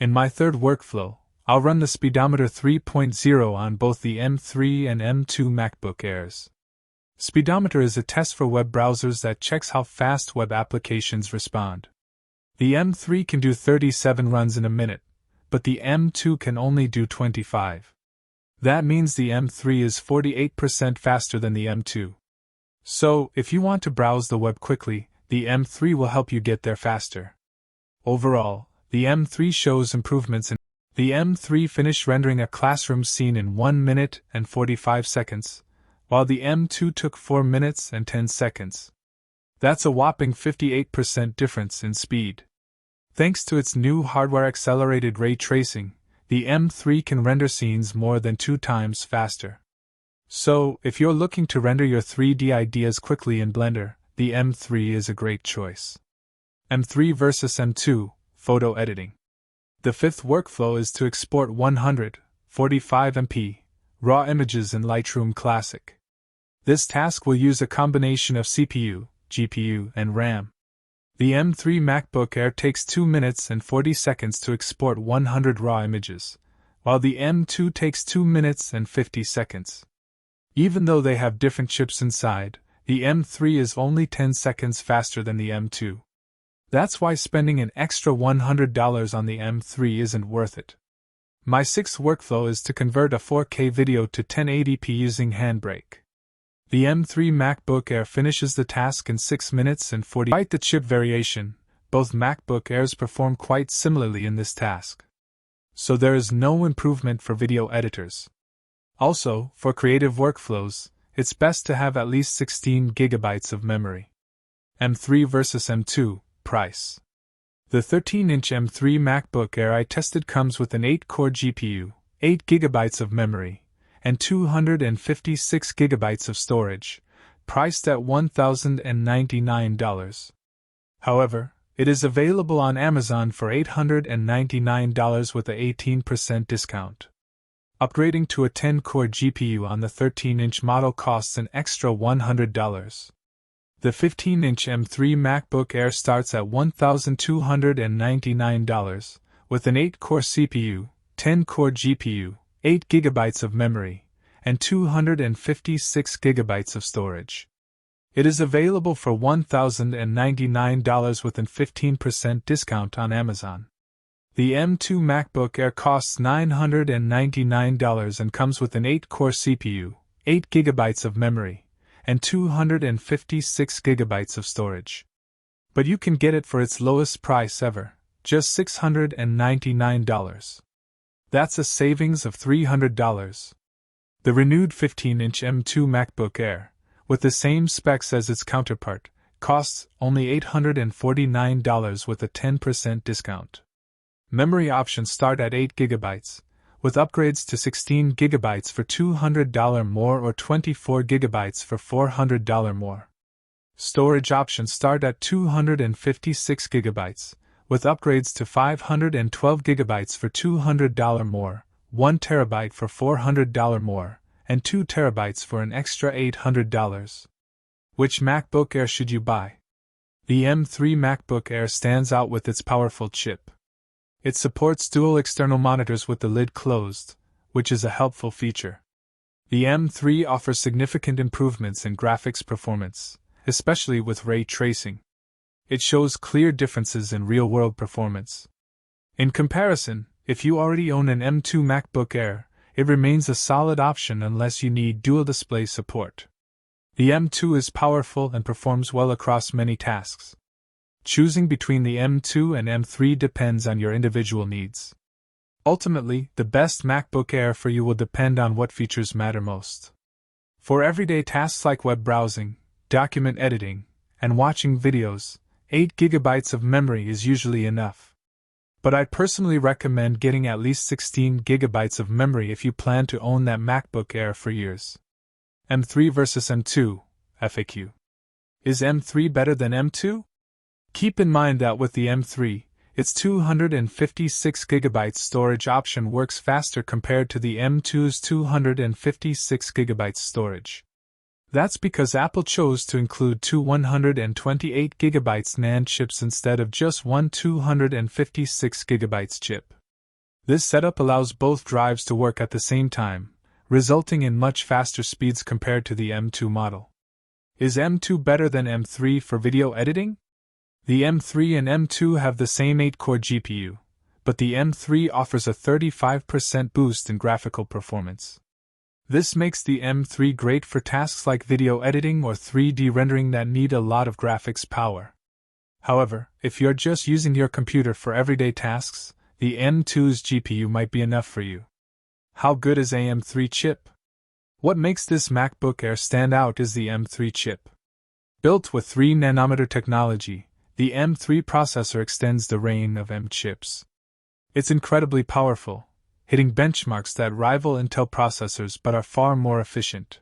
In my third workflow, I'll run the Speedometer 3.0 on both the M3 and M2 MacBook Airs. Speedometer is a test for web browsers that checks how fast web applications respond. The M3 can do 37 runs in a minute, but the M2 can only do 25. That means the M3 is 48% faster than the M2. So, if you want to browse the web quickly, the M3 will help you get there faster. Overall, the M3 shows improvements in the M3 finished rendering a classroom scene in 1 minute and 45 seconds, while the M2 took 4 minutes and 10 seconds. That's a whopping 58% difference in speed. Thanks to its new hardware-accelerated ray tracing, the M3 can render scenes more than 2 times faster. So, if you're looking to render your 3D ideas quickly in Blender, the M3 is a great choice. M3 versus M2, photo editing. The fifth workflow is to export 145 MP raw images in Lightroom Classic. This task will use a combination of CPU, GPU, and RAM. The M3 MacBook Air takes 2 minutes and 40 seconds to export 100 raw images, while the M2 takes 2 minutes and 50 seconds. Even though they have different chips inside, the M3 is only 10 seconds faster than the M2. That's why spending an extra $100 on the M3 isn't worth it. My sixth workflow is to convert a 4K video to 1080p using Handbrake. The M3 MacBook Air finishes the task in 6 minutes and 40. Despite the chip variation, both MacBook Airs perform quite similarly in this task. So there is no improvement for video editors. Also, for creative workflows, it's best to have at least 16 GB of memory. M3 versus M2, price. The 13-inch M3 MacBook Air I tested comes with an 8-core GPU, 8 GB of memory, and 256 GB of storage, priced at $1,099. However, it is available on Amazon for $899 with a 18% discount. Upgrading to a 10-core GPU on the 13-inch model costs an extra $100. The 15-inch M3 MacBook Air starts at $1,299, with an 8-core CPU, 10-core GPU, 8 GB of memory, and 256 GB of storage. It is available for $1,099 with a 15% discount on Amazon. The M2 MacBook Air costs $999 and comes with an 8-core CPU, 8 GB of memory, and 256 GB of storage. But you can get it for its lowest price ever, just $699. That's a savings of $300. The renewed 15-inch M2 MacBook Air, with the same specs as its counterpart, costs only $849 with a 10% discount. Memory options start at 8 GB, with upgrades to 16 GB for $200 more or 24 GB for $400 more. Storage options start at 256 GB, with upgrades to 512 GB for $200 more, 1 TB for $400 more, and 2 TB for an extra $800. Which MacBook Air should you buy? The M3 MacBook Air stands out with its powerful chip. It supports dual external monitors with the lid closed, which is a helpful feature. The M3 offers significant improvements in graphics performance, especially with ray tracing. It shows clear differences in real-world performance. In comparison, if you already own an M2 MacBook Air, it remains a solid option unless you need dual display support. The M2 is powerful and performs well across many tasks. Choosing between the M2 and M3 depends on your individual needs. Ultimately, the best MacBook Air for you will depend on what features matter most. For everyday tasks like web browsing, document editing, and watching videos, 8 GB of memory is usually enough. But I'd personally recommend getting at least 16 GB of memory if you plan to own that MacBook Air for years. M3 versus M2, FAQ. Is M3 better than M2? Keep in mind that with the M3, its 256 GB storage option works faster compared to the M2's 256 GB storage. That's because Apple chose to include two 128 GB NAND chips instead of just one 256 GB chip. This setup allows both drives to work at the same time, resulting in much faster speeds compared to the M2 model. Is M2 better than M3 for video editing? The M3 and M2 have the same 8-core GPU, but the M3 offers a 35% boost in graphical performance. This makes the M3 great for tasks like video editing or 3D rendering that need a lot of graphics power. However, if you're just using your computer for everyday tasks, the M2's GPU might be enough for you. How good is a M3 chip? What makes this MacBook Air stand out is the M3 chip. Built with 3nm technology, the M3 processor extends the reign of M chips. It's incredibly powerful, hitting benchmarks that rival Intel processors but are far more efficient.